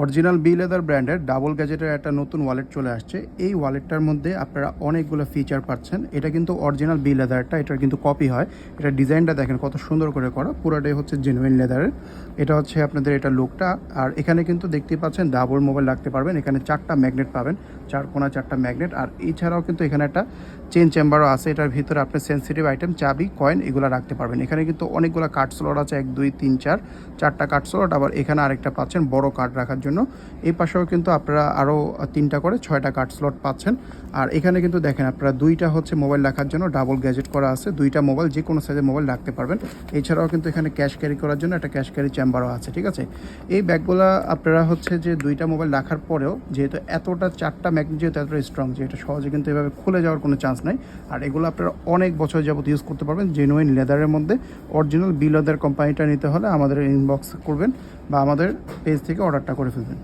Original B leather ব্র্যান্ডের double গ্যাজেটের একটা নতুন ওয়ালেট চলে আসছে। এই ওয়ালেটটার মধ্যে আপনারা অনেকগুলো ফিচার পাচ্ছেন। এটা কিন্তু অরিজিনাল বি লেদারটা, এটার কিন্তু কপি হয়। এটা ডিজাইনটা দেখেন কত সুন্দর করে করা, পুরোটাই হচ্ছে জেনুইন লেদারের। এটা হচ্ছে আপনাদের এটা লুকটা। আর এখানে কিন্তু দেখতেই পাচ্ছেন ডাবল মোবাইল রাখতে পারবেন। এখানে 4টা ম্যাগনেট পাবেন, 4 কোণা 4টা ম্যাগনেট। আর এছাড়াও কিন্তু এখানে একটা চেন চেম্বারও আছে। এটার ভিতরে আপনি সেন্সিটিভ আইটেম, চাবি, কয়েন এগুলো রাখতে পারবেন। এখানে কিন্তু অনেকগুলো কার্ড স্লট আছে, 1 2 3 4 4টা কার্ড স্লট। আবার এখানে আরেকটা পাচ্ছেন বড় কার্ড রাখার জন্য। এই পাশেও কিন্তু আপনারা আরও 3টা করে 6টা কার্ড স্লট পাচ্ছেন। আর এখানে কিন্তু দেখেন আপনারা 2টা হচ্ছে মোবাইল রাখার জন্য ডাবল গ্যাজেট করা আছে। 2টা মোবাইল যে কোনো সাইজের মোবাইল রাখতে পারবেন। এছাড়াও কিন্তু এখানে ক্যাশ ক্যারি করার জন্য একটা ক্যাশ ক্যারি চেম্বারও আছে, ঠিক আছে। এই ব্যাগগুলো আপনারা হচ্ছে যে 2টা মোবাইল রাখার পরেও যেহেতু এতটা 4টা ম্যাগনেট যেহেতু এতটা স্ট্রং, যে এটা সহজে কিন্তু এভাবে খুলে যাওয়ার কোনো চান্স নাই। আর এগুলো আপনারা অনেক বছর যাবত ইউজ করতে পারবেন জেনুইন লেদারের মধ্যে। অরিজিনাল বি লেদার কোম্পানিটা নিতে হলে আমাদের ইনবক্স করবেন বা আমাদের পেজ থেকে অর্ডারটা করে ফেলবেন।